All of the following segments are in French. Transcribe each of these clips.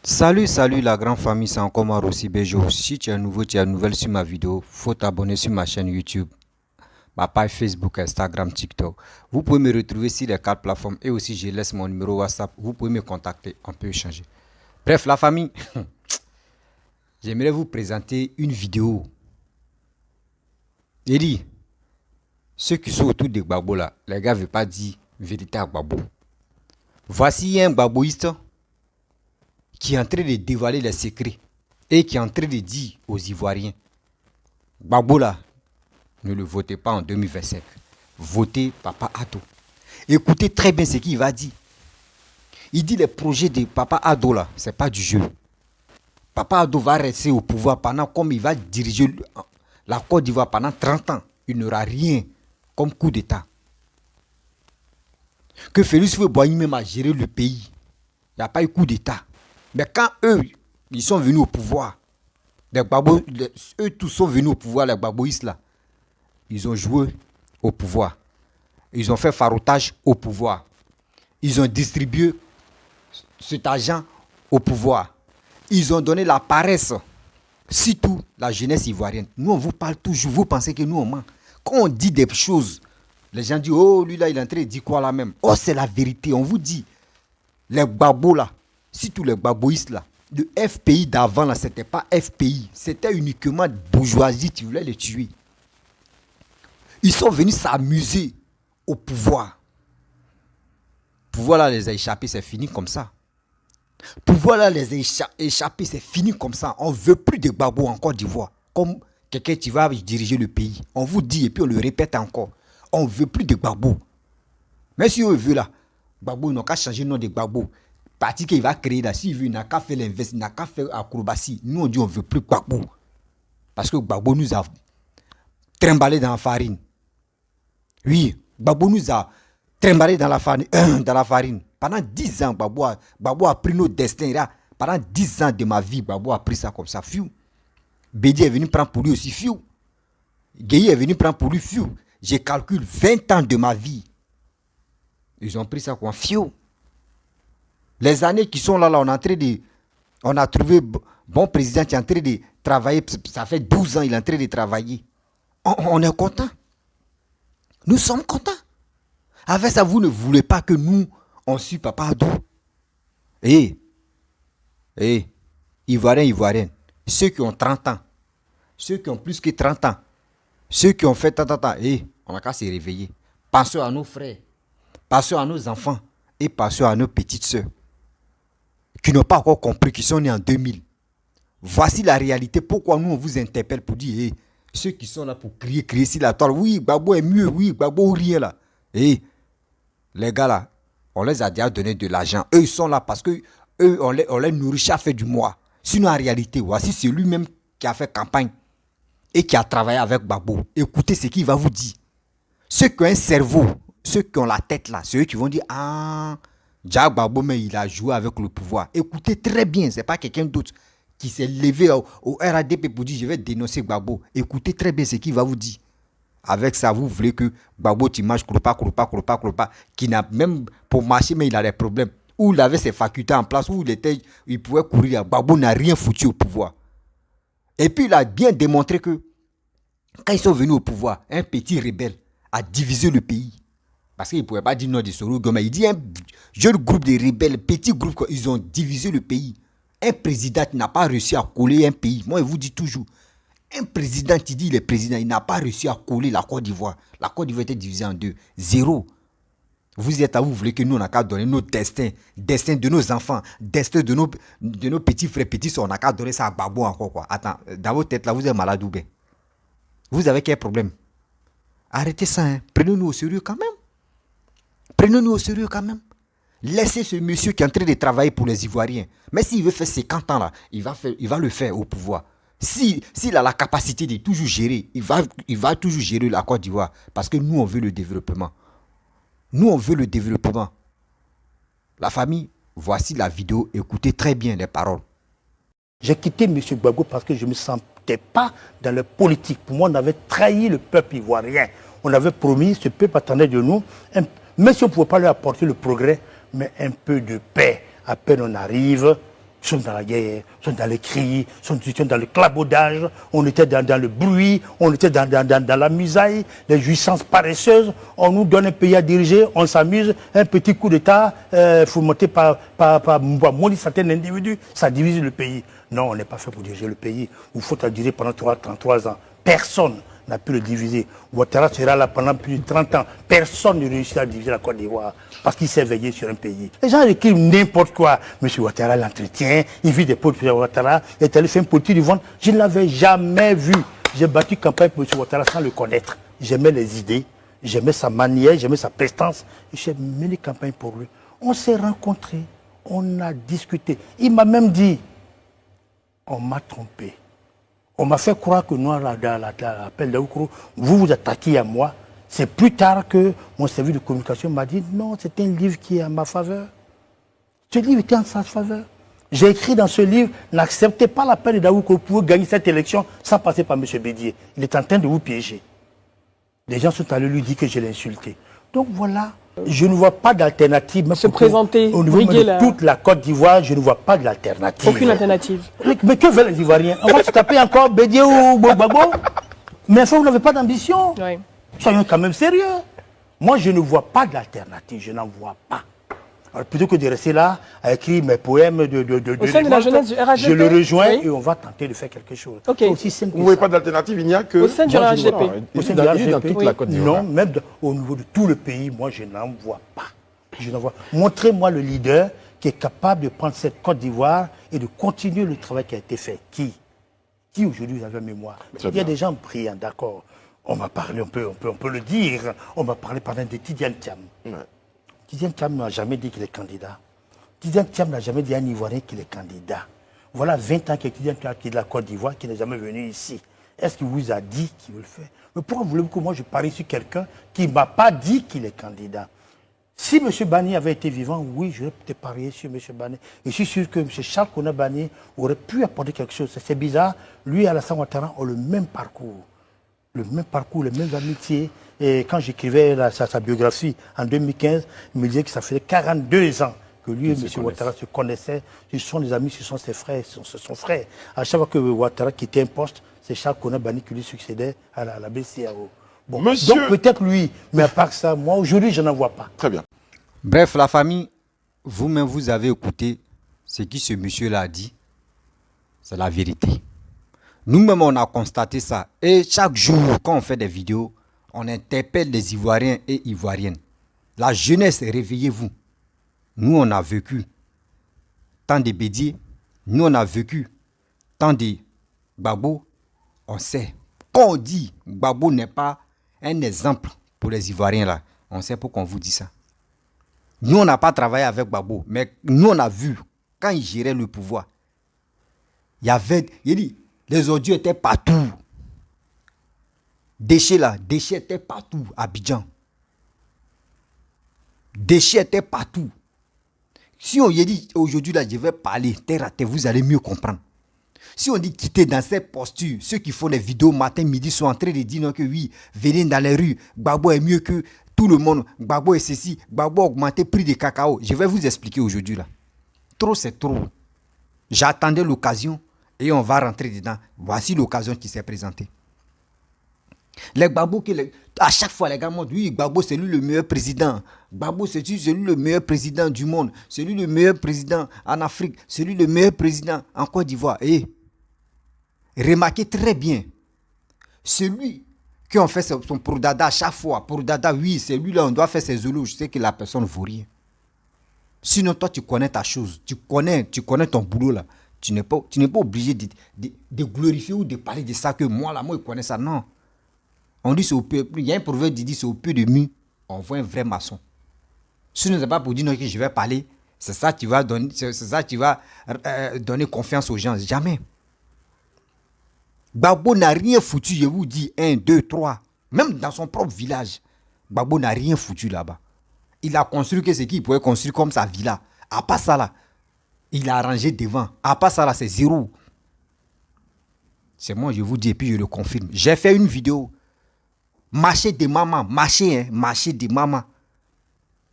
Salut la grande famille, c'est encore moi Rossi Bejo. Si tu es nouveau, tu es nouvelle sur ma vidéo, faut t'abonner sur ma chaîne YouTube, ma page Facebook, Instagram, TikTok. Vous pouvez me retrouver sur les 4 plateformes et aussi je laisse mon numéro WhatsApp. Vous pouvez me contacter, on peut échanger. Bref, la famille, j'aimerais vous présenter une vidéo. Il dit, ceux qui sont autour des Gbagbo là, les gars ne veulent pas dire vérité à Gbagbo. Voici un Gbagboïste qui est en train de dévoiler les secrets et qui est en train de dire aux Ivoiriens, Gbagbo là, ne le votez pas en 2025. Votez Papa Ado. Écoutez très bien ce qu'il va dire. Il dit les projets de Papa Ado là, c'est pas du jeu. Papa Ado va rester au pouvoir pendant comme il va diriger la Côte d'Ivoire pendant 30 ans. Il n'aura rien comme coup d'État. Que Félix Houphouët-Boigny même a géré le pays. Il n'y a pas eu coup d'État. Mais quand eux, ils sont venus au pouvoir, eux tous sont venus au pouvoir, les Gbagboïstes là, ils ont joué au pouvoir. Ils ont fait farotage au pouvoir. Ils ont distribué cet argent au pouvoir. Ils ont donné la paresse, surtout la jeunesse ivoirienne. Nous, on vous parle toujours, vous pensez que nous, on ment. Quand on dit des choses, les gens disent, oh, lui là, il est en train de dire quoi là même. Oh, c'est la vérité, on vous dit. Les Gbagbo là, surtout les Gbagboïstes là, le FPI d'avant là, c'était pas FPI, c'était uniquement bourgeoisie qui voulait les tuer. Ils sont venus s'amuser au pouvoir. Pouvoir là les a échappés, c'est fini comme ça. Pouvoir là les a échappés, c'est fini comme ça. On ne veut plus de Gbagbo en Côte d'Ivoire. Comme quelqu'un qui va diriger le pays. On vous dit et puis on le répète encore. On ne veut plus de Gbagbo. Mais si on veut là, Gbagbo, il n'a qu'à changer le nom de Gbagbo. Parti qu'il va créer là, s'il veut, il n'a qu'à faire l'invest, il n'a qu'à faire acrobatie. Nous, on dit on ne veut plus Gbagbo. Parce que Gbagbo nous a trimballé dans la farine. Oui, Gbagbo nous a trimballé dans la farine. Pendant 10 ans, Gbagbo a pris nos destins. Là. Pendant 10 ans de ma vie, Gbagbo a pris ça comme ça. Fiu. Bédi est venu prendre pour lui aussi. Fiu. Gueye est venu prendre pour lui. Fiu. Je calcule 20 ans de ma vie. Ils ont pris ça comme fiu. Les années qui sont là, on a trouvé bon président qui est en train de travailler. Ça fait 12 ans qu'il est en train de travailler. On est content. Nous sommes contents. Avec ça, vous ne voulez pas que nous, on suit Papa Ado. Ivoiriens, ceux qui ont 30 ans, ceux qui ont plus que 30 ans, ceux qui ont fait tant, on n'a qu'à se réveiller. Pensons à nos frères, pensons à nos enfants et pensons à nos petites sœurs qui n'ont pas encore compris, qui sont nés en 2000. Voici la réalité. Pourquoi nous, on vous interpelle pour dire, ceux qui sont là pour crier sur la toile, oui, Gbagbo est mieux, oui, Gbagbo rien là. Les gars là, on les a déjà donné de l'argent. Eux, ils sont là parce que eux, on les nourrit chaque fin du mois. Sinon, en réalité, voici c'est lui-même qui a fait campagne et qui a travaillé avec Gbagbo. Écoutez ce qu'il va vous dire. Ceux qui ont un cerveau, ceux qui ont la tête là, c'est eux qui vont dire, ah, Jack Gbagbo, mais il a joué avec le pouvoir. Écoutez très bien, ce n'est pas quelqu'un d'autre qui s'est levé au RADP pour dire, je vais dénoncer Gbagbo. Écoutez très bien ce qu'il va vous dire. Avec ça, vous voulez que Gbagbo tu marches, cropa, qui n'a même pour marcher, mais il a des problèmes. Où il avait ses facultés en place, où il pouvait courir. Gbagbo n'a rien foutu au pouvoir. Et puis il a bien démontré que quand ils sont venus au pouvoir, un petit rebelle a divisé le pays. Parce qu'il ne pouvait pas dire non de Soro Goma. Il dit un jeune groupe de rebelles, petit groupe, ils ont divisé le pays. Un président qui n'a pas réussi à coller un pays. Moi, je vous dis toujours, un président qui dit il est président, il n'a pas réussi à coller la Côte d'Ivoire. La Côte d'Ivoire était divisée en deux. Zéro. Vous êtes là, vous voulez que nous, on n'a qu'à donner nos destins, destin de nos enfants, destin de nos petits frères, petits soeurs, on n'a qu'à donner ça à Gbagbo encore quoi. Attends, dans votre tête là, vous êtes malade ou bien? Vous avez quel problème? Arrêtez ça, hein. Prenez-nous au sérieux quand même. Prenez-nous au sérieux quand même. Laissez ce monsieur qui est en train de travailler pour les Ivoiriens. Mais s'il veut faire 50 ans là, il va le faire au pouvoir. S'il a la capacité de toujours gérer, il va toujours gérer la Côte d'Ivoire. Parce que nous, on veut le développement. Nous, on veut le développement. La famille, voici la vidéo. Écoutez très bien les paroles. J'ai quitté M. Gbagbo parce que je ne me sentais pas dans la politique. Pour moi, on avait trahi le peuple ivoirien. On avait promis, ce peuple attendait de nous, même si on ne pouvait pas lui apporter le progrès, mais un peu de paix. À peine on arrive, sont dans la guerre, sont dans les cris, sont dans le clabaudage, on était dans le bruit, on était dans la misaille, les jouissances paresseuses, on nous donne un pays à diriger, on s'amuse, un petit coup d'État, fomenté par moins de certains individus, ça divise le pays. Non, on n'est pas fait pour diriger le pays. Il faut durer pendant 33 ans. Personne n'a pu le diviser. Ouattara sera là pendant plus de 30 ans. Personne ne réussit à diviser la Côte d'Ivoire parce qu'il s'est veillé sur un pays. Les gens écrivent n'importe quoi. Monsieur Ouattara l'entretient, il vit des potes. Monsieur Ouattara est allé faire une politique du ventre. Je ne l'avais jamais vu. J'ai battu campagne pour monsieur Ouattara sans le connaître. J'aimais les idées, j'aimais sa manière, j'aimais sa prestance. J'ai mené campagne pour lui. On s'est rencontrés, on a discuté. Il m'a même dit, on m'a trompé. On m'a fait croire que nous, à l'appel d'Aoukro, vous vous attaquiez à moi. C'est plus tard que mon service de communication m'a dit non, c'est un livre qui est en ma faveur. Ce livre était en sa faveur. J'ai écrit dans ce livre, n'acceptez pas l'appel d'Aoukro pour gagner cette élection sans passer par M. Bédier. Il est en train de vous piéger. Les gens sont allés lui dire que je l'ai insulté. Donc voilà, je ne vois pas d'alternative. Se présenter, au niveau de toute la Côte d'Ivoire, je ne vois pas d'alternative. Aucune alternative. Mais que veulent les Ivoiriens? On va se taper encore Bédier ou Gbagbo? Mais enfin, vous n'avez pas d'ambition. Oui. Soyons quand même sérieux. Moi, je ne vois pas d'alternative. Je n'en vois pas. Alors, plutôt que de rester là à écrire mes poèmes au sein de la jeunesse du RHDP, je le rejoins oui. Et on va tenter de faire quelque chose. Okay. Aussi simple vous ne voyez pas d'alternative, il n'y a que... Au sein du RHDP. Au sein du RHDP, dans toute la Côte d'Ivoire. Non, même au niveau de tout le pays, moi, je n'en vois pas. Je n'en vois. Montrez-moi le leader qui est capable de prendre cette Côte d'Ivoire et de continuer le travail qui a été fait. Qui aujourd'hui vous avez mémoire? Il y a des gens brillants, d'accord. On m'a parlé, on peut le dire. On m'a parlé par exemple de Tidiane Thiam. Ouais. Tidiane Thiam n'a jamais dit qu'il est candidat. Tidiane Thiam n'a jamais dit à un Ivoirien qu'il est candidat. Voilà 20 ans que Tidiane Thiam qui est de la Côte d'Ivoire, qui n'est jamais venu ici. Est-ce qu'il vous a dit qu'il veut le faire? Mais pourquoi voulez-vous que moi je parie sur quelqu'un qui ne m'a pas dit qu'il est candidat? Si M. Bani avait été vivant, oui, j'aurais peut-être parié sur M. Bani. Et je suis sûr que M. Charles Kouna Bani aurait pu apporter quelque chose. C'est bizarre. Lui et Alassane Ouattara ont le même parcours. Le même parcours, les mêmes amitiés. Et quand j'écrivais sa biographie en 2015, il me disait que ça faisait 42 ans que lui et M. Ouattara se connaissaient. Ce sont des amis, ce sont ses frères, ce sont son frère. À chaque fois que Ouattara quittait un poste, c'est Charles Kouna Bani qui lui succédait à la BCAO. Bon. Donc peut-être lui, mais à part ça, moi aujourd'hui je n'en vois pas. Très bien. Bref, la famille, vous-même vous avez écouté ce que ce monsieur-là a dit. C'est la vérité. Nous-mêmes on a constaté ça. Et chaque jour quand on fait des vidéos, on interpelle les Ivoiriens et Ivoiriennes. La jeunesse, réveillez-vous. Nous on a vécu tant de Bédier, nous on a vécu tant de Gbagbo. On sait. Quand on dit Gbagbo n'est pas un exemple pour les Ivoiriens là, on sait pourquoi on vous dit ça. Nous, on n'a pas travaillé avec Gbagbo, mais nous, on a vu, quand il gérait le pouvoir, il dit, les ordures étaient partout. Déchets étaient partout, à Abidjan. Déchets étaient partout. Si on lui dit, aujourd'hui, là, je vais parler, terre à terre, vous allez mieux comprendre. Si on dit quitter dans cette posture, ceux qui font les vidéos matin, midi sont en train de dire non, que oui, venez dans les rues, Gbagbo est mieux que tout le monde, Gbagbo est ceci, Gbagbo a augmenté le prix de cacao. Je vais vous expliquer aujourd'hui là. Trop c'est trop. J'attendais l'occasion et on va rentrer dedans. Voici l'occasion qui s'est présentée. Les Gbagbo, à chaque fois les gars m'ont dit, oui, Gbagbo c'est lui le meilleur président. Gbagbo c'est lui le meilleur président du monde. C'est lui le meilleur président en Afrique. C'est lui le meilleur président en Côte d'Ivoire. Et remarquez très bien, celui qui ont fait son pour Dada à chaque fois, pour Dada, oui, c'est lui là, on doit faire ses éloges, je sais que la personne ne vaut rien. Sinon, toi, tu connais ta chose, tu connais ton boulot là. Tu n'es pas obligé de glorifier ou de parler de ça, que moi là, moi, je connais ça. Non. On dit, il y a un proverbe qui dit, c'est au pied de mur, on voit un vrai maçon. Sinon, ce n'est pas pour dire non, que je vais parler, c'est ça qui va donner, donner confiance aux gens. Jamais. Gbagbo n'a rien foutu, je vous dis, 1, 2, 3. Même dans son propre village, Gbagbo n'a rien foutu là-bas. Il a construit ce qu'il pouvait construire comme sa villa. À part ça là, il a arrangé devant. À part ça là, c'est zéro. C'est moi, je vous dis, et puis je le confirme. J'ai fait une vidéo. Marché de maman, marché de maman.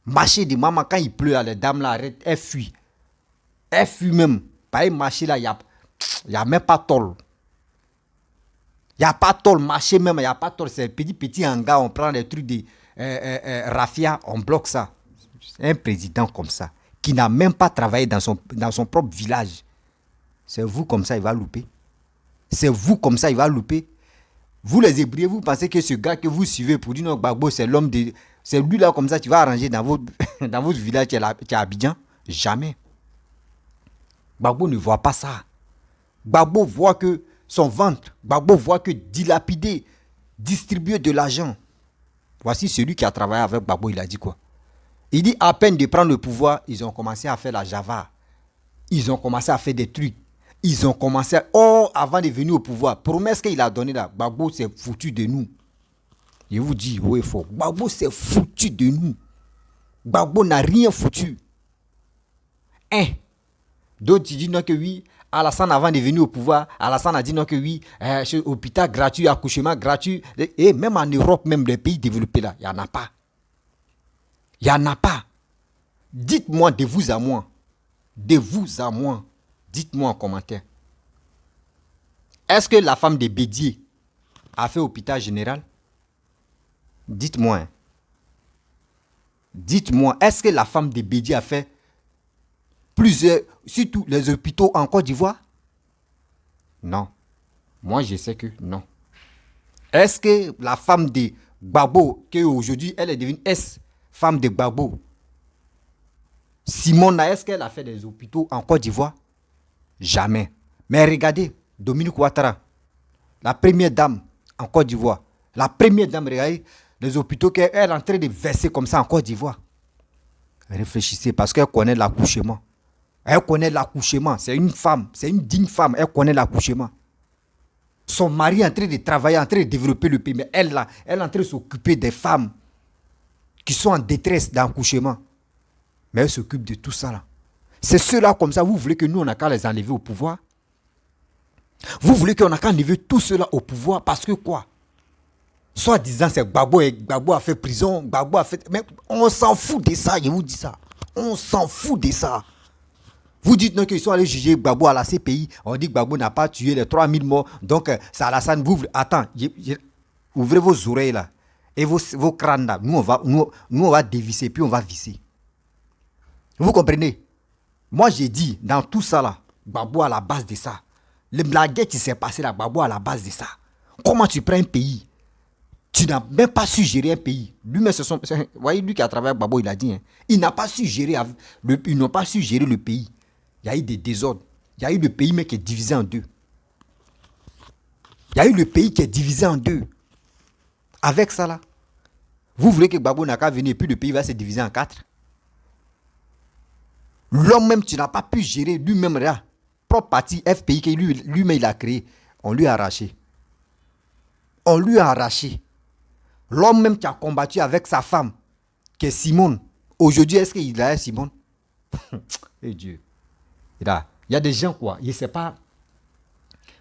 Marché de maman, quand il pleut, les dames là arrêtent, elles fuient. Elles fuient même. Par marché là, il n'y a même pas tol. Il n'y a pas tol, marché même, il n'y a pas tol. C'est petit hangar, on prend des trucs de raffia, on bloque ça. Un président comme ça, qui n'a même pas travaillé dans son propre village. C'est vous comme ça, il va louper. C'est vous comme ça, il va louper. Vous les Hébreux, vous pensez que ce gars que vous suivez pour dire non, Gbagbo, c'est l'homme de... C'est lui là comme ça, tu vas arranger dans votre village, tu es à Abidjan. Jamais. Gbagbo ne voit pas ça. Gbagbo voit que son ventre, Gbagbo voit que dilapider, distribuer de l'argent. Voici celui qui a travaillé avec Gbagbo, il a dit quoi? Il dit à peine de prendre le pouvoir, ils ont commencé à faire la Java. Ils ont commencé à faire des trucs. Ils ont commencé à... Oh, avant de venir au pouvoir, promesse qu'il a donnée là, Gbagbo s'est foutu de nous. Je vous dis, oui, faux. Gbagbo s'est foutu de nous. Gbagbo n'a rien foutu. D'autres disent non que oui, Alassane avant de venir au pouvoir, Alassane a dit non que oui, hôpital gratuit, accouchement gratuit. Et même en Europe, même les pays développés là, il n'y en a pas. Il n'y en a pas. Dites-moi de vous à moi. De vous à moi. Dites-moi en commentaire. Est-ce que la femme de Bédier a fait hôpital général? Dites-moi. Hein. Dites-moi, est-ce que la femme de Bédier a fait plusieurs, surtout les hôpitaux en Côte d'Ivoire? Non. Moi, je sais que non. Est-ce que la femme de Gbagbo, qui aujourd'hui, elle est devenue femme de Gbagbo, Simona, est-ce qu'elle a fait des hôpitaux en Côte d'Ivoire? Jamais. Mais regardez, Dominique Ouattara, la première dame en Côte d'Ivoire, la première dame, regardez les hôpitaux qu'elle est en train de verser comme ça en Côte d'Ivoire. Réfléchissez parce qu'elle connaît l'accouchement. Elle connaît l'accouchement. C'est une femme, c'est une digne femme, elle connaît l'accouchement. Son mari est en train de travailler, en train de développer le pays, mais elle là, elle est en train de s'occuper des femmes qui sont en détresse d'accouchement. Mais elle s'occupe de tout ça là. C'est ceux-là comme ça, vous voulez que nous, on n'a qu'à les enlever au pouvoir? Vous voulez qu'on n'a qu'à enlever tout cela au pouvoir parce que quoi? Soit disant c'est Gbagbo a fait prison, Gbagbo a fait... Mais on s'en fout de ça, je vous dis ça. On s'en fout de ça. Vous dites non qu'ils sont allés juger Gbagbo à la CPI. On dit que Gbagbo n'a pas tué les 3000 morts. Donc, c'est Alassane. Attends, ouvrez vos oreilles là. Et vos crânes là. Nous, on va dévisser, puis on va visser. Vous comprenez? Moi, j'ai dit, dans tout ça là, Gbagbo à la base de ça. La guerre qui s'est passée là, Gbagbo à la base de ça. Comment tu prends un pays? Tu n'as même pas su gérer un pays. Lui-même, vous voyez, lui qui a travaillé avec Gbagbo, il a dit, hein, il n'a pas su gérer, ils n'ont pas su gérer le pays. Il y a eu des désordres. Il y a eu le pays mais qui est divisé en deux. Il y a eu le pays qui est divisé en deux. Avec ça là, vous voulez que Gbagbo n'a qu'à venir et puis le pays va se diviser en 4? L'homme même, tu n'as pas pu gérer lui-même là. Propre parti FPI que lui-même il a créé. On lui a arraché. On lui a arraché. L'homme même qui a combattu avec sa femme, qui est Simone. Aujourd'hui, est-ce qu'il a Simone? Eh Dieu. Il y a des gens, quoi. Il ne sait pas.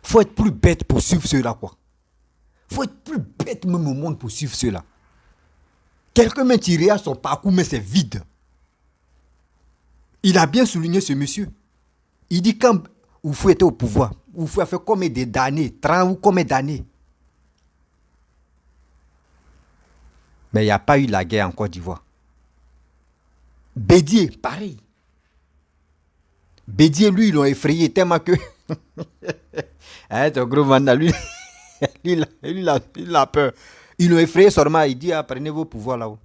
Il faut être plus bête pour suivre ceux-là, quoi. Il faut être plus bête même au monde pour suivre ceux-là. Quelqu'un même qui regarde son parcours, mais c'est vide. Il a bien souligné ce monsieur. Il dit quand Oufou était au pouvoir, Oufou a fait combien d'années? 30 ou combien d'années? Mais il n'y a pas eu la guerre en Côte d'Ivoire. Bédier, pareil. Bédier, lui, ils l'ont effrayé tellement que... ton gros mandat, lui, il a peur. Ils l'ont effrayé seulement. Il dit, prenez vos pouvoirs là-haut.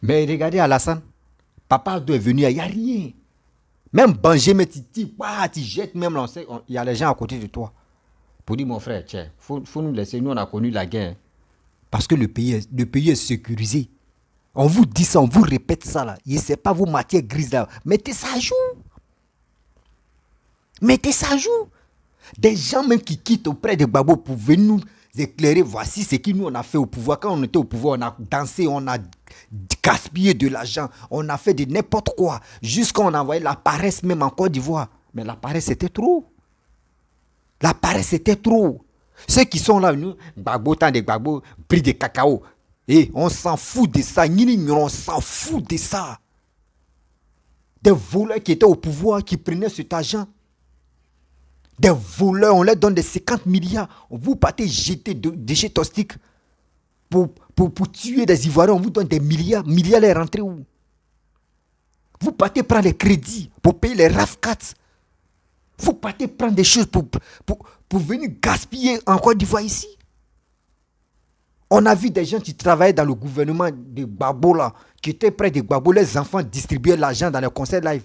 Mais regardez Alassane. Papa est venu, il n'y a rien. Même Benjamin, tu jettes même l'ancien. Il y a les gens à côté de toi. Pour dire, mon frère, tiens, faut nous laisser. Nous, on a connu la guerre. Parce que le pays est sécurisé. On vous dit ça, on vous répète ça là. Il ne sait pas vos matières grises là. Mettez ça à jour. Mettez ça à jour. Des gens même qui quittent auprès de Gbagbo pour venir nous éclairer. Voici ce que nous on a fait au pouvoir. Quand on était au pouvoir, on a dansé, on a gaspillé de l'argent. On a fait de n'importe quoi. Jusqu'à on a envoyé la paresse même en Côte d'Ivoire. Mais la paresse c'était trop. La paresse c'était trop. Ceux qui sont là, nous, Gbagbo, tant de Gbagbo, prix de cacao. Et on s'en fout de ça. On s'en fout de ça. Des voleurs qui étaient au pouvoir, qui prenaient cet argent. Des voleurs, on leur donne des 50 milliards. Vous partez jeter des déchets toxiques pour tuer des Ivoiriens. On vous donne des milliards. Milliards, les rentrées où? Vous partez prendre les crédits pour payer les RAF4. Vous partez prendre des choses pour venir gaspiller en Côte d'Ivoire ici. On a vu des gens qui travaillaient dans le gouvernement de Gbagbo là, qui étaient près de Gbagbo, les enfants distribuaient l'argent dans les concerts live.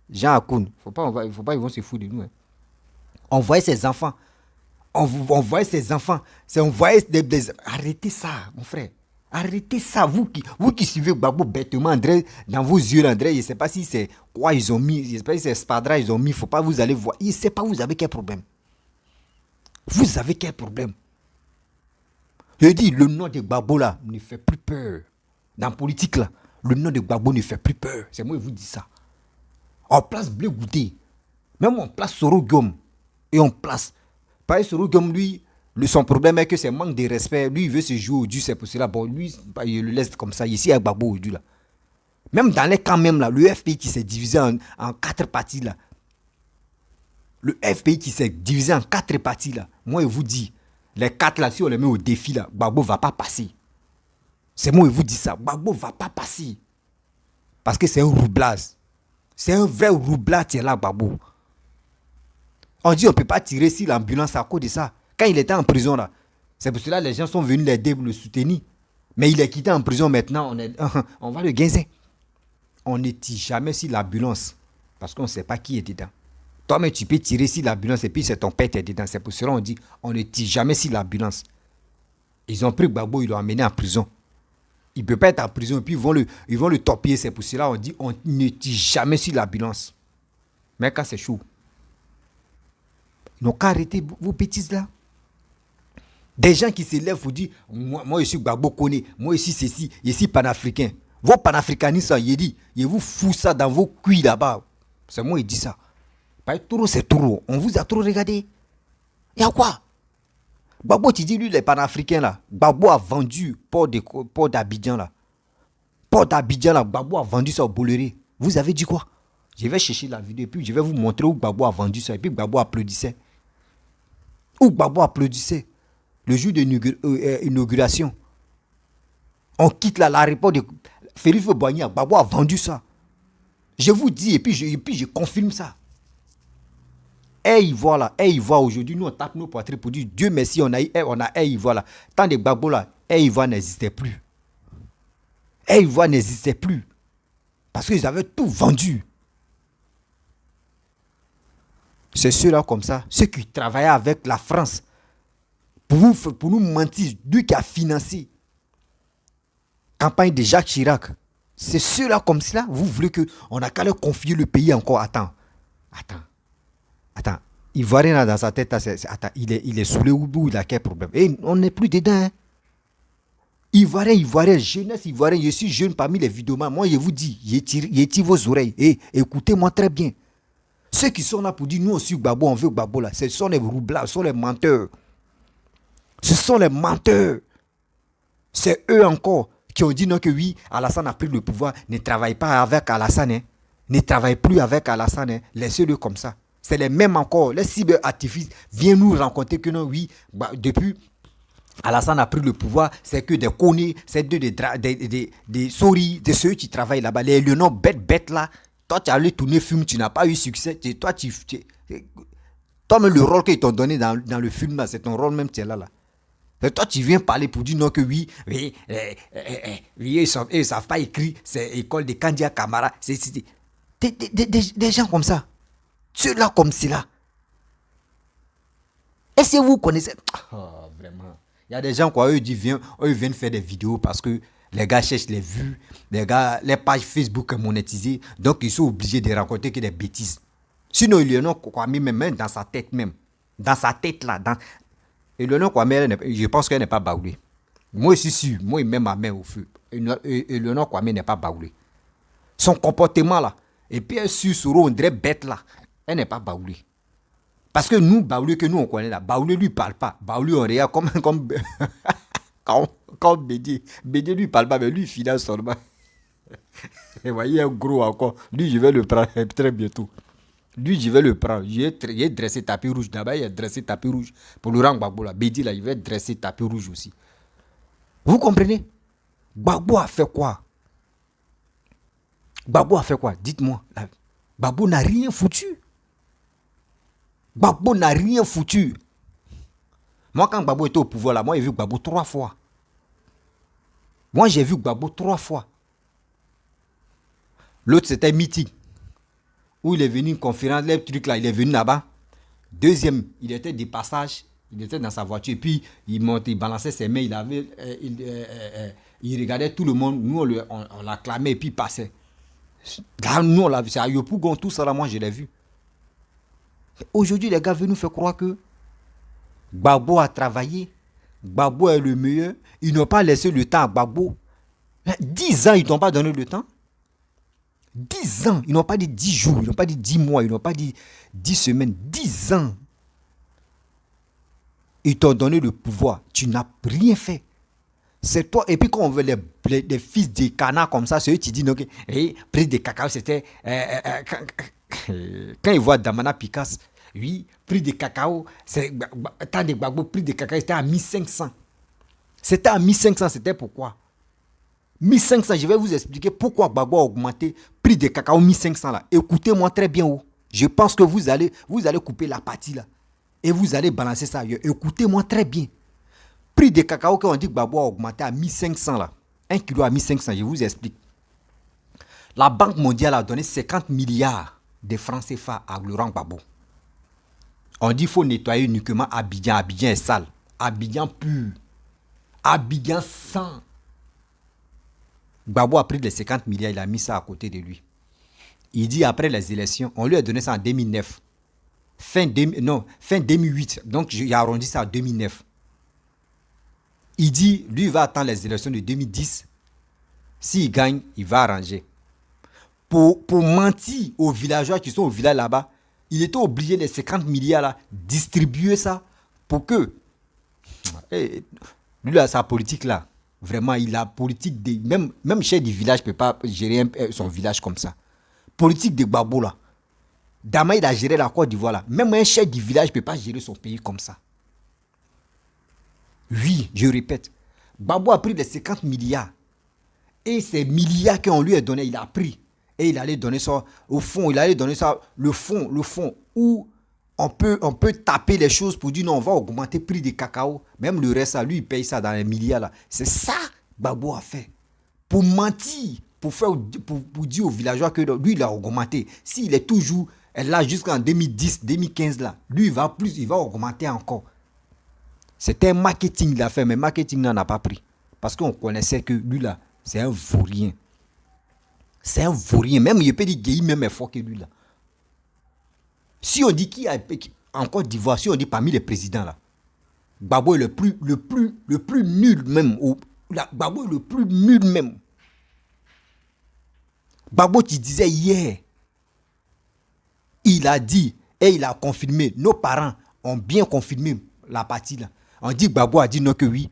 Jean Akoun, il ne faut pas ils vont se foutre de nous. Hein. On voyait ces enfants. On voyait ces enfants. On voyait Arrêtez ça, mon frère. Arrêtez ça. Vous qui suivez Gbagbo bêtement, André, dans vos yeux, André, je ne sais pas si c'est quoi ils ont mis, je ne sais pas si c'est Spadra ils ont mis, il ne faut pas vous aller voir. Je ne sais pas, vous avez quel problème. Vous avez quel problème. Je dis, le nom de Gbagbo là ne fait plus peur. Dans la politique là, le nom de Gbagbo ne fait plus peur. C'est moi qui vous dis ça. On place Blé Goudé. Même on place Soro Guillaume. Et on place. Pareil, Soro Guillaume, lui, son problème est que c'est manque de respect. Lui, il veut se jouer au Dieu, c'est pour cela. Bon, lui, il le laisse comme ça. Ici, avec Gbagbo au Dieu là. Même dans les camps même là, le FPI qui s'est divisé en 4 parties là. Le FPI qui s'est divisé en 4 parties là. Moi, je vous dis, les 4 là, si on les met au défi là, Gbagbo ne va pas passer. C'est moi qui vous dis ça. Gbagbo ne va pas passer. Parce que c'est un roublage. C'est un vrai roublage, c'est là, Gbagbo. On dit on ne peut pas tirer sur l'ambulance à cause de ça. Quand il était en prison là, c'est pour cela que les gens sont venus l'aider pour le soutenir. Mais il est quitté en prison maintenant, on va le gazer. On ne tire jamais sur l'ambulance parce qu'on ne sait pas qui est dedans. Toi-même, tu peux tirer sur l'ambulance et puis c'est ton père qui est dedans. C'est pour cela qu'on dit on ne tire jamais sur l'ambulance. Ils ont pris Gbagbo, ils l'ont amené en prison. Il ne peut pas être en prison et puis ils vont le torpiller. C'est pour cela qu'on dit on ne tire jamais sur l'ambulance. Mais quand c'est chaud, ils n'ont qu'à arrêter vos bêtises là. Des gens qui se lèvent pour dire moi je suis Gbagbo Koné, moi je suis ceci, je suis panafricain. Vos panafricanistes, il dit, il vous fout ça dans vos cuits là-bas. C'est moi qui dis ça. Pas trop, c'est trop. On vous a trop regardé. Il y a quoi? Gbagbo, tu dis, lui, les panafricains là. Gbagbo a vendu port d'Abidjan là. Port d'Abidjan là, Gbagbo a vendu ça au Bolloré. Vous avez dit quoi? Je vais chercher la vidéo et puis je vais vous montrer où Gbagbo a vendu ça. Et puis Gbagbo applaudissait. Où Gbagbo applaudissait. Le jour de l'inauguration. On quitte l'aéroport de Félix Boigny. Gbagbo a vendu ça. Je vous dis et puis je confirme ça. Et Ivoire là, Ivoire aujourd'hui, nous on tape nos poitrines pour dire Dieu merci, on a Ivoire là. Tant de Gbagbo là, Ivoire n'existait plus. Ivoire n'existait plus. Parce qu'ils avaient tout vendu. C'est ceux-là comme ça, ceux qui travaillaient avec la France pour nous mentir, lui qui a financé la campagne de Jacques Chirac. C'est ceux-là comme cela, vous voulez qu'on n'a qu'à leur confier le pays encore. Attends. Ivoirien là dans sa tête, attends, il est saoulé ou il a quel problème? Et on n'est plus dedans. Hein. Ivoirien, jeunesse ivoirienne, je suis jeune parmi les vidéomans. Moi, je vous dis, je tire vos oreilles. Et écoutez-moi très bien. Ceux qui sont là pour dire, nous aussi, Gbagbo, on veut Gbagbo là, ce sont les roublards, ce sont les menteurs. Ce sont les menteurs. C'est eux encore qui ont dit non que oui, Alassane a pris le pouvoir, ne travaille pas avec Alassane. Hein. Ne travaille plus avec Alassane. Hein. Laissez-le comme ça. C'est les mêmes encore. Les cyberactivistes viennent nous rencontrer que non, oui, depuis Alassane a pris le pouvoir, c'est que des connus, c'est des souris, de ceux qui travaillent là-bas. Les lions bêtes là. Toi, tu as allé tourner film, tu n'as pas eu succès. Toi-même, le rôle qu'ils t'ont donné dans le film là, c'est ton rôle même, tu es là. Et toi, tu viens parler pour dire non que oui, ils ne savent pas écrire, c'est l'école de Kandia Kamara. C'est des gens comme ça. Ceux-là comme ceux-là. Est-ce que vous connaissez? Oh, vraiment. Il y a des gens, quoi, eux viennent faire des vidéos parce que les gars cherchent les vues, les pages Facebook monétisées, donc ils sont obligés de raconter que des bêtises. Sinon, il y en a quoi, même dans sa tête même. Dans sa tête là. Et le nom, je pense qu'elle n'est pas baoulée. Moi, je suis sûr, moi, il met ma main au feu. Et le nom, n'est pas baoulé. Son comportement là, et puis elle sur on dirait bête là, elle n'est pas baoulée. Parce que nous, baoulé que nous on connaît là, baoulé lui parle pas. Baoulé on regarde comme Bédier. Bédier lui parle pas, mais lui il finance seulement. Vous voyez un gros encore. Lui, je vais le prendre très bientôt. Lui, je vais le prendre. J'ai dressé tapis rouge. D'abord, il a dressé tapis rouge. Pour Laurent Gbagbo, là. Bédi, là, il va dresser tapis rouge aussi. Vous comprenez? Gbagbo a fait quoi? Gbagbo a fait quoi? Dites-moi. Gbagbo n'a rien foutu. Gbagbo n'a rien foutu. Moi, quand Gbagbo était au pouvoir, là, moi, j'ai vu Gbagbo 3 fois. Moi, j'ai vu Gbagbo 3 fois. L'autre, c'était meeting. Où il est venu une conférence, les trucs là, il est venu là-bas. Deuxième, il était des passages, il était dans sa voiture, et puis il montait, il balançait ses mains, il regardait tout le monde, nous on l'acclamait, et puis il passait. Là, nous on l'a vu, c'est à Yopougon, tout ça là, moi je l'ai vu. Aujourd'hui, les gars veulent nous faire croire que Gbagbo a travaillé, Gbagbo est le meilleur, ils n'ont pas laissé le temps à Gbagbo. 10 ans, ils n'ont pas donné le temps. 10 ans, ils n'ont pas dit 10 jours, ils n'ont pas dit 10 mois, ils n'ont pas dit 10 semaines, 10 ans. Ils t'ont donné le pouvoir, tu n'as rien fait. C'est toi, et puis quand on veut les fils des canards comme ça, c'est eux qui disent, ok, prix des cacao, c'était, quand ils voient Damana Picasse, oui, prix des cacao, c'est, tant de Gbagbo, prix des cacao, c'était à 1500. C'était à 1500, c'était pourquoi? 1500, je vais vous expliquer pourquoi Gbagbo a augmenté prix de cacao 1500 là. Écoutez-moi très bien. Je pense que vous allez couper la partie là. Et vous allez balancer ça ailleurs. Écoutez-moi très bien. Prix de cacao qu'on dit que Gbagbo a augmenté à 1500 là. 1 kilo à 1500, je vous explique. La Banque mondiale a donné 50 milliards de francs CFA à Laurent Gbagbo. On dit qu'il faut nettoyer uniquement Abidjan. Abidjan est sale. Abidjan pur. Abidjan sans. Gbagbo a pris les 50 milliards, il a mis ça à côté de lui. Il dit après les élections, on lui a donné ça en 2009. Fin 2008. Donc, il a arrondi ça en 2009. Il dit, lui, il va attendre les élections de 2010. S'il gagne, il va arranger. Pour mentir aux villageois qui sont au village là-bas, il était obligé, les 50 milliards là, distribuer ça pour que... lui, là, sa politique là, vraiment, il a politique de... Même chef du village ne peut pas gérer son village comme ça. Politique de Gbagbo là. Dama, il a géré la Côte d'Ivoire là. Même un chef du village ne peut pas gérer son pays comme ça. Oui, je répète. Gbagbo a pris les 50 milliards. Et ces milliards qu'on lui a donnés, il a pris. Et il allait donner ça au fond. Il allait donner ça, le fond, où on peut taper les choses pour dire non, on va augmenter le prix du cacao. Même le reste, lui, il paye ça dans les milliards là. C'est ça que Gbagbo a fait. Pour mentir, pour dire aux villageois que lui, il a augmenté. S'il est toujours là jusqu'en 2010, 2015 là, lui, il va augmenter encore. C'était un marketing qu'il a fait, mais le marketing n'en a pas pris. Parce qu'on connaissait que lui là, c'est un vaurien. C'est un vaurien. Même, il peut dire qu'il même est fort que lui là. Si on dit en Côte d'Ivoire, si on dit parmi les présidents là, Gbagbo est le plus nul même. Gbagbo est le plus nul même. Gbagbo qui disait hier, il a dit et il a confirmé, nos parents ont bien confirmé la partie là. On dit Gbagbo a dit non que oui.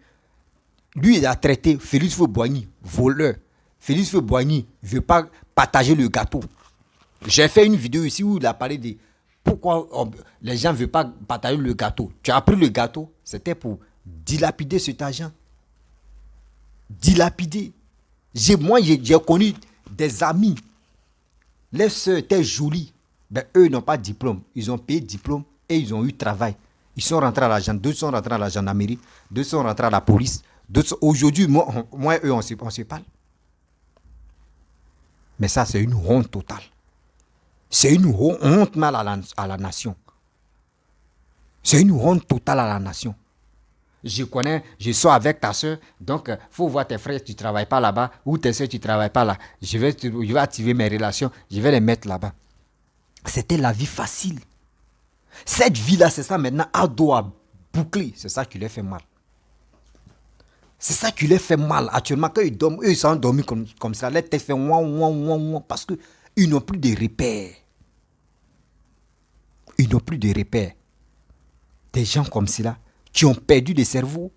Lui, il a traité Félix Houphouët-Boigny, voleur. Félix Houphouët-Boigny ne veut pas partager le gâteau. J'ai fait une vidéo ici où il a parlé de pourquoi les gens ne veulent pas partager le gâteau. Tu as pris le gâteau, c'était pour dilapider cet argent. Dilapider. Moi, j'ai connu des amis. Les soeurs étaient jolies. Ben, eux n'ont pas de diplôme. Ils ont payé diplôme et ils ont eu travail. Ils sont rentrés à la gendarmerie, deux sont rentrés à la gendarmerie, deux sont rentrés à la police. Aujourd'hui, moi et eux, on se parle. Mais ça, c'est une honte totale. C'est une honte mal à la nation. C'est une honte totale à la nation. Je sors avec ta soeur, donc il faut voir tes frères, tu ne travailles pas là-bas, ou tes soeurs, tu ne travailles pas là. Je vais activer mes relations, je vais les mettre là-bas. C'était la vie facile. Cette vie-là, c'est ça maintenant, à doigt boucler, c'est ça qui leur fait mal. C'est ça qui leur fait mal. Actuellement, quand ils dorment, eux, ils sont endormis comme ça, les têtes font ouin, parce qu'ils n'ont plus de repères. Ils n'ont plus de repères. Des gens comme cela, qui ont perdu des cerveaux,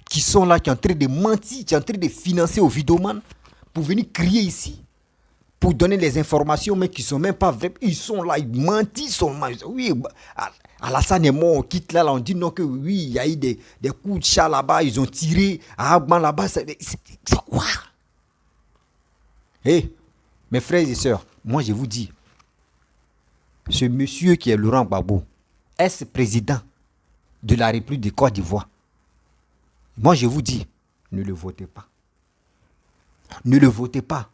qui sont là, qui sont en train de mentir, qui sont en train de financer au vidéoman pour venir crier ici, pour donner les informations, mais qui ne sont même pas vraies. Ils sont là, ils mentent seulement. Oui, Alassane est mort, on quitte là, on dit non que oui, il y a eu des coups de chat là-bas, ils ont tiré à Agban là-bas. C'est quoi? Hé, mes frères et sœurs, moi je vous dis, ce monsieur qui est Laurent Gbagbo, ex-président de la République de Côte d'Ivoire, moi je vous dis, ne le votez pas. Ne le votez pas.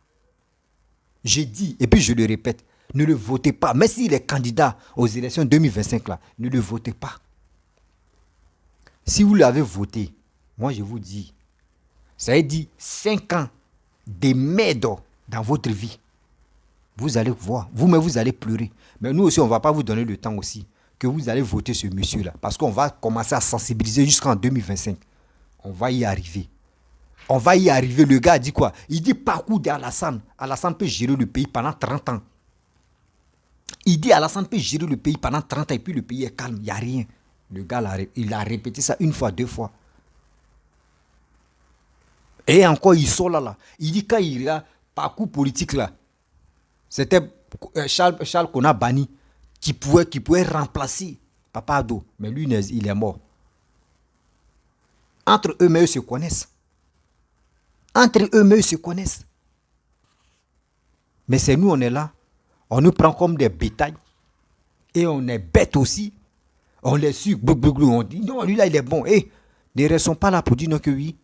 J'ai dit, et puis je le répète, ne le votez pas. Même s'il est candidat aux élections 2025, là, ne le votez pas. Si vous l'avez voté, moi je vous dis, ça a dit 5 ans de merde dans votre vie. Vous allez voir, vous-même vous allez pleurer. Mais nous aussi, on ne va pas vous donner le temps aussi que vous allez voter ce monsieur-là. Parce qu'on va commencer à sensibiliser jusqu'en 2025. On va y arriver. On va y arriver. Le gars dit quoi? Il dit parcours d'Alassane. Alassane peut gérer le pays pendant 30 ans. Il dit Alassane peut gérer le pays pendant 30 ans et puis le pays est calme. Il n'y a rien. Le gars, il a répété ça 1 fois, 2 fois. Et encore, il sort là. Il dit quand il a parcours politique là, c'était Charles Kona Bani qui pouvait remplacer Papa Ado. Mais lui, il est mort. Entre eux-mêmes, ils se connaissent. Entre eux-mêmes, ils se connaissent. Mais c'est nous, on est là. On nous prend comme des bétails. Et on est bêtes aussi. On les suit. On dit, non, lui là, il est bon. Et ne restons pas là pour dire non que oui.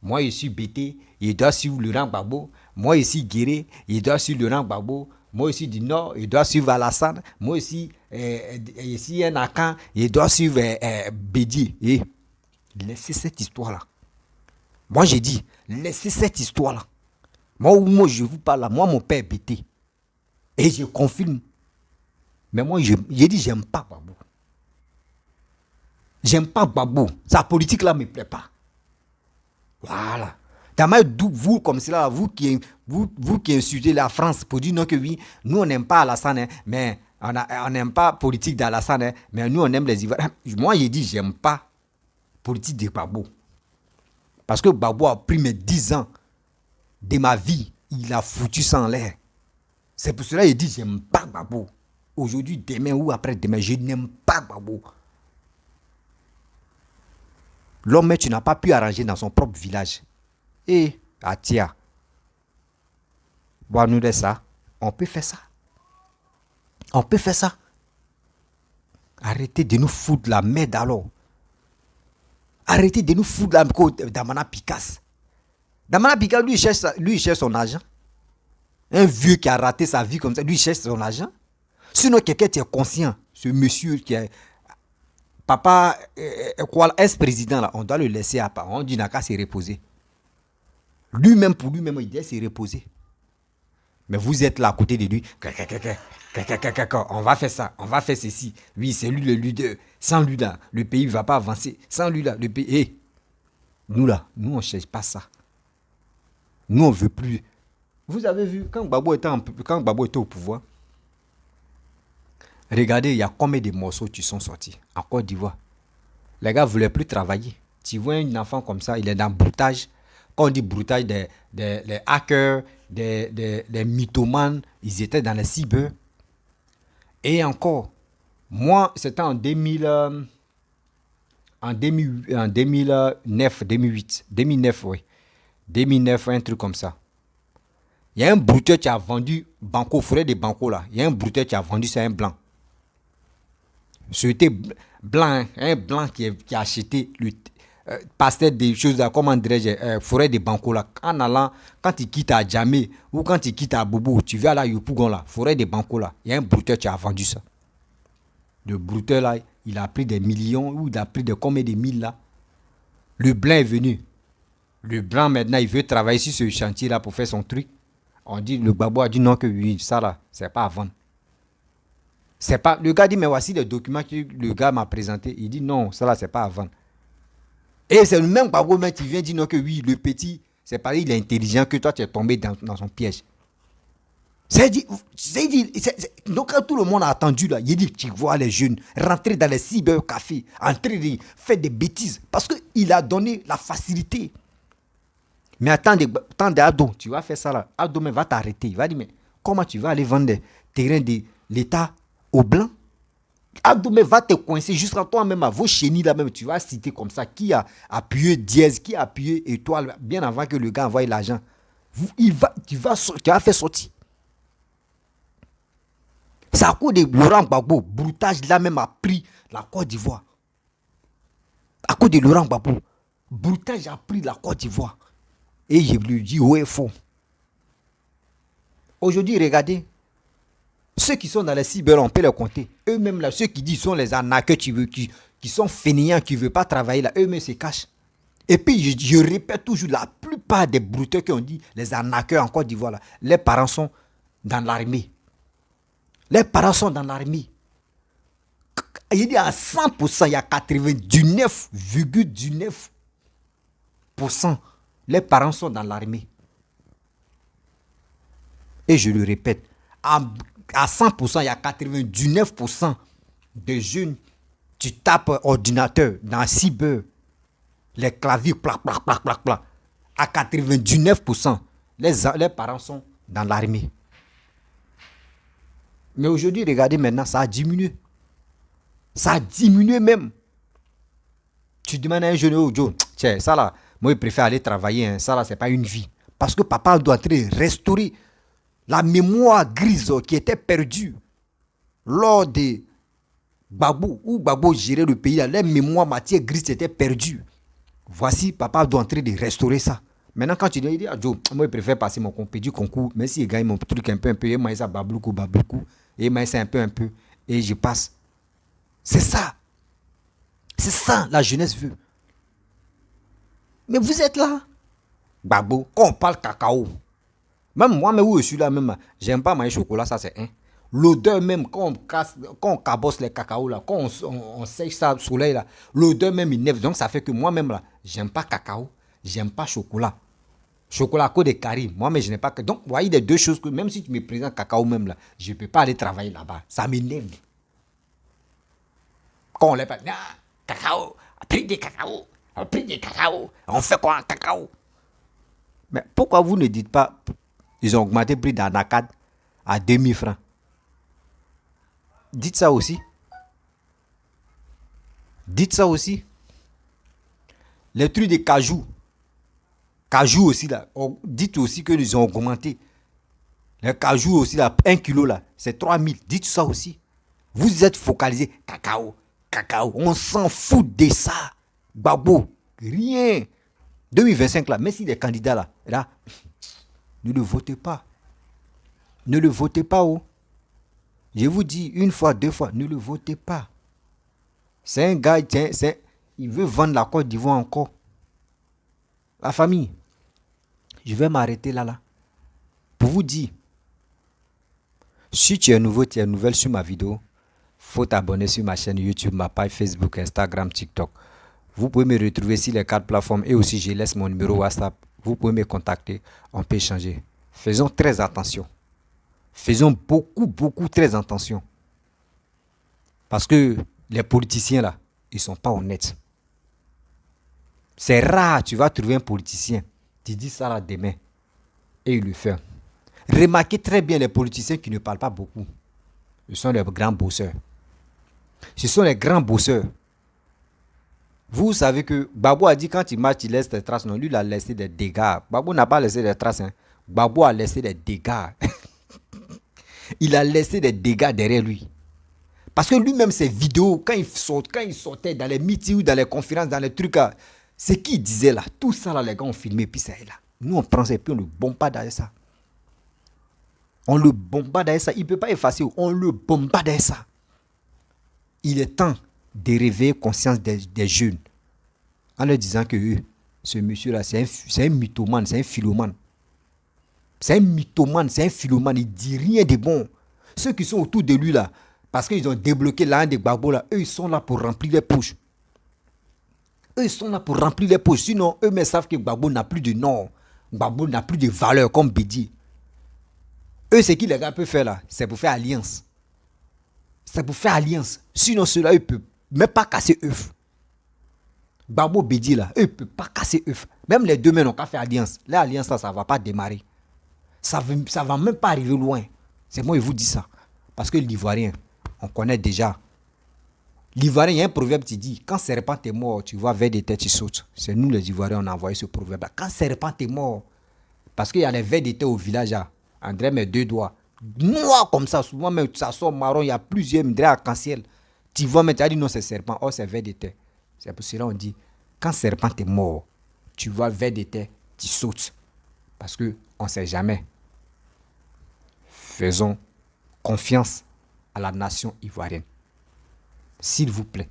Moi, je suis bêté. Il doit suivre Laurent Gbagbo. Moi, ici, Guéré. Il doit suivre Laurent Gbagbo. Moi, ici, du Nord. Il doit suivre Alassane. Moi, ici, Nakan. Il doit suivre Bédier. Et laissez cette histoire-là. Moi, j'ai dit, laissez cette histoire-là. Moi, je vous parle là. Moi, mon père est bêté. Et je confirme. Mais moi, j'ai dit, j'aime pas Gbagbo. J'aime pas Gbagbo. Sa politique là ne me plaît pas. Voilà. D'abord, vous comme cela, vous qui insultez la France pour dire non que oui, nous on n'aime pas Alassane, hein, mais on n'aime pas politique d'Alassane, hein, mais nous on aime les Ivoiriens. Moi, j'ai dit, j'aime pas politique de Gbagbo. Parce que Gbagbo a pris mes 10 ans de ma vie. Il a foutu ça en l'air. C'est pour cela qu'il dit, j'aime pas Gbagbo. Aujourd'hui, demain ou après-demain, je n'aime pas Gbagbo. L'homme, tu n'as pas pu arranger dans son propre village. Et, Atia, bon, nous de ça, on peut faire ça. On peut faire ça. Arrêtez de nous foutre la merde alors. Arrêtez de nous foutre la merde Damana Picasse. Damana Picasse, lui, il cherche son argent. Un vieux qui a raté sa vie comme ça, lui, il cherche son argent. Sinon, quelqu'un qui est conscient, ce monsieur qui est papa, ex-président, là, on doit le laisser à part. On dit n'a qu'à se reposer. Lui-même, pour lui-même, il doit se reposer. Mais vous êtes là à côté de lui. On va faire ça, on va faire ceci. Oui, c'est lui le leader. Sans lui là, le pays ne va pas avancer. Sans lui là, le pays. Hey, nous là, nous on ne cherche pas ça. Nous on ne veut plus. Vous avez vu, quand Gbagbo était au pouvoir, regardez, il y a combien de morceaux qui sont sortis en Côte d'Ivoire. Les gars ne voulaient plus travailler. Tu vois un enfant comme ça, il est dans le broutage. Quand on dit broutage, des hackers, des mythomanes, ils étaient dans les cyber. Et encore, moi, c'était en 2009, 2008. 2009, oui. 2009, un truc comme ça. Il y a un brouteur qui a vendu Banco, forêt de Banco là. Il y a un brouteur qui a vendu ça à un blanc. C'était blanc, un blanc qui a acheté le pasteur des choses, comment dirais-je, forêt de Banco là. En allant, quand il quitte à Djamé ou quand il quitte à Bobo, tu vas là, Yopougon là, forêt de Banco là. Il y a un brouteur qui a vendu ça. Le brouteur là, il a pris des millions ou il a pris de combien de mille là. Le blanc est venu. Le blanc maintenant, il veut travailler sur ce chantier là pour faire son truc. On dit, le Gbagbo a dit non que oui, ça là, c'est pas à vendre. C'est pas, le gars dit, mais voici les documents que le gars m'a présenté. Il dit non, ça là, c'est pas à vendre. Et c'est le même Gbagbo qui vient dire non que oui, le petit, c'est pareil, il est intelligent que toi, tu es tombé dans son piège. Donc quand tout le monde a attendu là, il dit, tu vois les jeunes rentrer dans les cybercafés, en train de faire des bêtises, parce qu'il a donné la facilité. Mais attendez, Ado, tu vas faire ça là. Ado mais va t'arrêter. Il va dire, mais comment tu vas aller vendre des terrains de l'État aux Blancs? Ado mais va te coincer jusqu'à toi-même, à vos chenilles là même. Tu vas citer comme ça qui a appuyé dièse, qui a appuyé étoile, bien avant que le gars envoie l'argent. Tu vas faire sortir. C'est à cause de Laurent Gbagbo. Broutage là même a pris la Côte d'Ivoire. À cause de Laurent Gbagbo. Broutage a pris la Côte d'Ivoire. Et je lui dis, ouais, faux. Aujourd'hui, regardez. Ceux qui sont dans les cyber, on peut les compter. Eux-mêmes, là, ceux qui disent sont les arnaqueurs qui sont fainéants, qui ne veulent pas travailler, là, eux-mêmes se cachent. Et puis, je répète toujours, la plupart des brouteurs qui ont dit, les arnaqueurs en Côte d'Ivoire, là, les parents sont dans l'armée. Les parents sont dans l'armée. Il dit à 100%, il y a 99,19%. Les parents sont dans l'armée. Et je le répète, à 100%, il y a 99% de jeunes, tu tapes ordinateur dans cyber, les claviers, plac, plac, plac, plac, plac. À 99%, les parents sont dans l'armée. Mais aujourd'hui, regardez maintenant, ça a diminué. Ça a diminué même. Tu demandes à un jeune, oh Joe, tiens, ça là, moi je préfère aller travailler, hein. Ça là, c'est pas une vie. Parce que papa doit restaurer la mémoire grise qui était perdue lors de Gbagbo, où Gbagbo gérait le pays, les mémoires matière grise étaient perdues. Voici, papa doit entrer de restaurer ça. Maintenant, quand tu dis, il dit, ah, Joe, moi je préfère passer mon concours, mais si je gagne mon truc un peu, et moi ça babloukou, et moi c'est un peu, et je passe. C'est ça. C'est ça, la jeunesse veut. Mais vous êtes là. Gbagbo, quand on parle cacao, même moi, mais où je suis là, même, j'aime pas manger chocolat, ça c'est un. L'odeur même, quand on cabosse les cacao là, quand on sèche ça au soleil là, l'odeur même il nève. Donc ça fait que moi-même là, j'aime pas cacao, j'aime pas chocolat. Chocolat à cause des caries. Moi-même, je n'ai pas. Donc, vous voyez, des deux choses que même si tu me présentes cacao même là, je ne peux pas aller travailler là-bas. Ça m'énerve. Quand on les parle, cacao, prix des cacao, on fait quoi en cacao? Mais pourquoi vous ne dites pas, ils ont augmenté le prix d'Anacad à 2000 francs? Dites ça aussi. Dites ça aussi. Les trucs de cajou aussi là, dites aussi que ils ont augmenté. Les cajou aussi là, 1 kilo là, c'est 3000. Dites ça aussi. Vous êtes focalisé, cacao, on s'en fout de ça. Gbagbo, rien. 2025 là, même si les candidats là, ne le votez pas. Ne le votez pas, oh. Je vous dis une fois, deux fois, ne le votez pas. C'est un gars, il veut vendre la Côte d'Ivoire encore. La famille, je vais m'arrêter là. Pour vous dire, si tu es nouveau, tu es nouvelle sur ma vidéo, faut t'abonner sur ma chaîne YouTube, ma page Facebook, Instagram, TikTok. Vous pouvez me retrouver sur les 4 plateformes et aussi je laisse mon numéro WhatsApp. Vous pouvez me contacter, on peut échanger. Faisons très attention. Faisons beaucoup très attention. Parce que les politiciens là, ils sont pas honnêtes. C'est rare, tu vas trouver un politicien, tu dis ça là demain, et il le fait. Remarquez très bien les politiciens qui ne parlent pas beaucoup. Ce sont les grands bosseurs. Ce sont les grands bosseurs. Vous savez que Gbagbo a dit quand il marche, il laisse des traces. Non, lui, il a laissé des dégâts. Gbagbo n'a pas laissé des traces. Hein. Gbagbo a laissé des dégâts. Il a laissé des dégâts derrière lui. Parce que lui-même, ses vidéos, quand il sortait dans les meetings ou dans les conférences, dans les trucs, ce qu'il disait là, tout ça là, les gars ont filmé, puis ça est là. Nous, on prend ça et puis on le bombarde avec ça. On le bombarde avec ça. Il ne peut pas effacer. On le bombarde avec ça. Il est temps de réveiller conscience des jeunes en leur disant que ce monsieur-là, c'est un mythomane, c'est un philomane. C'est un mythomane, c'est un philomane. Il ne dit rien de bon. Ceux qui sont autour de lui là, parce qu'ils ont débloqué l'un des Gbagbo là, eux, ils sont là pour remplir les poches. Eux, ils sont là pour remplir les poches. Sinon, eux-mêmes savent que Gbagbo n'a plus de nom. Gbagbo n'a plus de valeur, comme Bédi. Eux, ce qu'ils les gars peuvent faire là, c'est pour faire alliance. C'est pour faire alliance. Sinon, ceux-là, ils ne peuvent même pas casser œuf. Gbagbo Bédi là, eux ne peuvent pas casser eux. Même les deux mêmes n'ont qu'à faire alliance. L'alliance là, ça ne va pas démarrer. Ça va même pas arriver loin. C'est moi qui vous dis ça. Parce que l'Ivoirien, on connaît déjà. L'Ivoirien, il y a un proverbe qui dit, quand serpent est mort, tu vois vers des têtes, tu sautes. C'est nous les Ivoiriens, on a envoyé ce proverbe là. Quand serpent est mort, parce qu'il y a les vers d'été au village là. André met 2 doigts. Noir comme ça, souvent même ça sort marron, il y a plusieurs arc-en-ciel. Tu vois, mais tu as dit non, c'est serpent. Oh, c'est vers d'été. C'est pour cela qu'on dit, quand serpent est mort, tu vois vers d'été, tu sautes. Parce qu'on ne sait jamais. Faisons confiance à la nation ivoirienne. S'il vous plaît,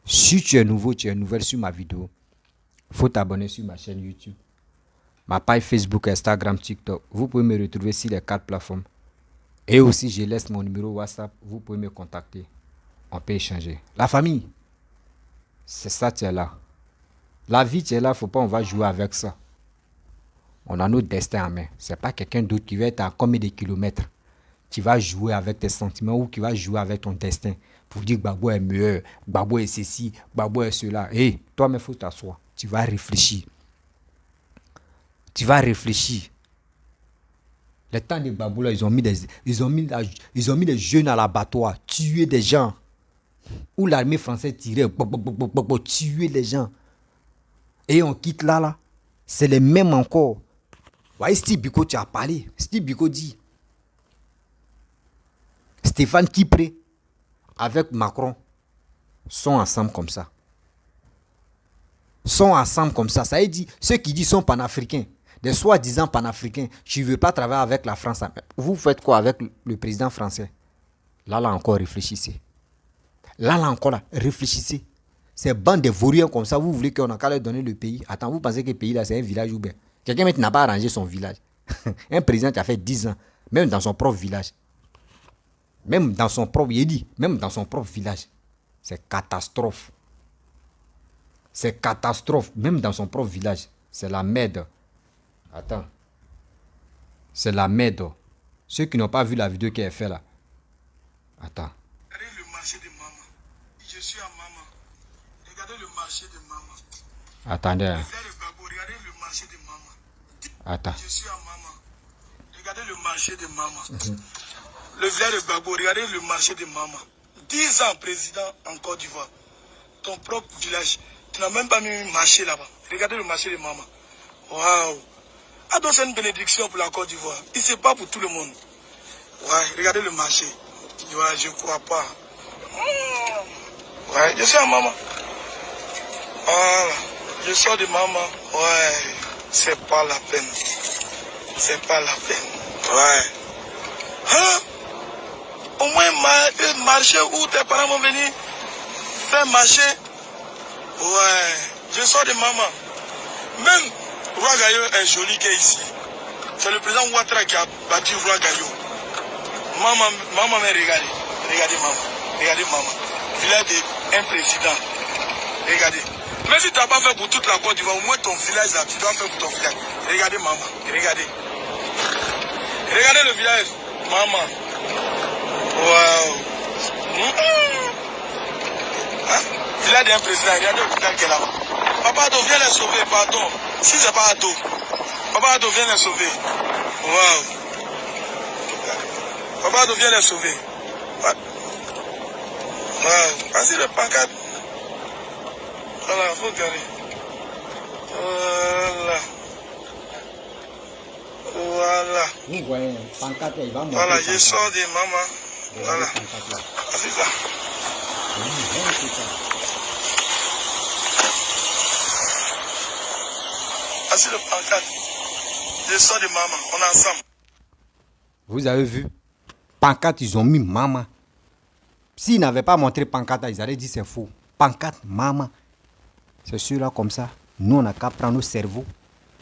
si tu es nouveau, tu es nouvelle sur ma vidéo, il faut t'abonner sur ma chaîne YouTube, ma page Facebook, Instagram, TikTok. Vous pouvez me retrouver sur les 4 plateformes. Et aussi, je laisse mon numéro WhatsApp. Vous pouvez me contacter. On peut échanger. La famille, c'est ça, tu es là. La vie, tu es là, il ne faut pas, on va jouer avec ça. On a notre destin en main. Ce n'est pas quelqu'un d'autre qui va être à combien de kilomètres. Tu vas jouer avec tes sentiments ou qui va jouer avec ton destin. Pour dire que Gbagbo est meilleur, Gbagbo est ceci, Gbagbo est cela. Hé, toi-même, il faut t'asseoir. Tu vas réfléchir. Tu vas réfléchir. Les temps de Gbagbo, là, ils ont mis des jeunes à l'abattoir, tuer des gens. Où l'armée française tirait, tuer les gens. Et on quitte là. C'est les mêmes encore. Voyez, Steve Biko, tu as parlé. Steve Biko dit, Stéphane Kipré, avec Macron, sont ensemble comme ça. Sont ensemble comme ça. Ça veut dire, ceux qui disent sont panafricains, des soi-disant panafricains, tu ne veux pas travailler avec la France. Vous faites quoi avec le président français? Là encore, réfléchissez. Là encore, réfléchissez. Ces bandes de vauriens comme ça, vous voulez qu'on a qu'à leur donner le pays? Attends, vous pensez que le pays là, c'est un village ou bien? Quelqu'un maintenant n'a pas arrangé son village. Un président qui a fait 10 ans, même dans son propre village. Même dans son propre, il dit, même dans son propre village. C'est catastrophe. C'est catastrophe. Même dans son propre village. C'est la merde. Attends. C'est la merde. Ceux qui n'ont pas vu la vidéo qu'elle fait là. Attends. Regardez le marché de maman. Je suis à maman. Regardez le marché de maman. Attendez. Regardez le marché de maman. Attends. Je suis à maman. Regardez le marché de maman. Le village de Gbagbo, regardez le marché de maman. 10 ans président en Côte d'Ivoire. Ton propre village. Tu n'as même pas mis un marché là-bas. Regardez le marché de maman. Waouh. Ah donc c'est une bénédiction pour la Côte d'Ivoire. Et c'est pas pour tout le monde. Ouais, regardez le marché. Ouais, je crois pas. Ouais, je suis à maman. Voilà. Je sors de maman. Ouais, c'est pas la peine. C'est pas la peine. Ouais. Hein? Au moins marché où tes parents vont venir faire marcher. Ouais, je sors de maman. Même Roi Gaillot est joli qu'est ici. C'est le président Ouattara qui a bâti Roi Gaillot. Maman m'a regardé. Regardez maman. Regardez maman. Village d'un président. Regardez. Mais si tu n'as pas fait pour toute la Côte d'Ivoire, au moins ton village là, tu dois faire pour ton village. Regardez maman. Regardez. Regardez le village. Maman. Waouh. Hein? Village d'un président. Regardez l'hôpital qui est là-bas. Papa Ado, viens les sauver, pardon. Si c'est pas Ado. Papa Ado, viens les sauver. Waouh. Papa Ado, viens les sauver. Waouh. Voici le pancarte. Voilà, faut regarder. Voilà. Voilà. Vous voyez, pancarte, il va monter. Voilà, je sors de maman. Voilà. C'est ça. Voici le pancarte. Je sors de maman. On est ensemble. Vous avez vu? Pancarte, ils ont mis maman. S'ils n'avaient pas montré pancarte, ils allaient dire c'est faux. Pancarte, maman. C'est celui-là comme ça. Nous, on n'a qu'à prendre nos cerveaux.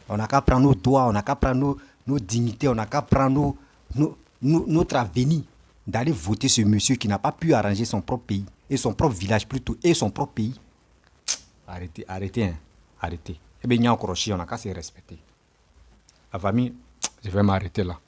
On n'a qu'à prendre nos doigts. On n'a qu'à prendre nos dignités. On n'a qu'à prendre notre avenir. D'aller voter ce monsieur qui n'a pas pu arranger son propre pays. Et son propre village plutôt. Et son propre pays. Arrêtez, hein. Arrêtez. Eh bien, il y a encore on n'a qu'à se respecter. La famille, je vais m'arrêter là.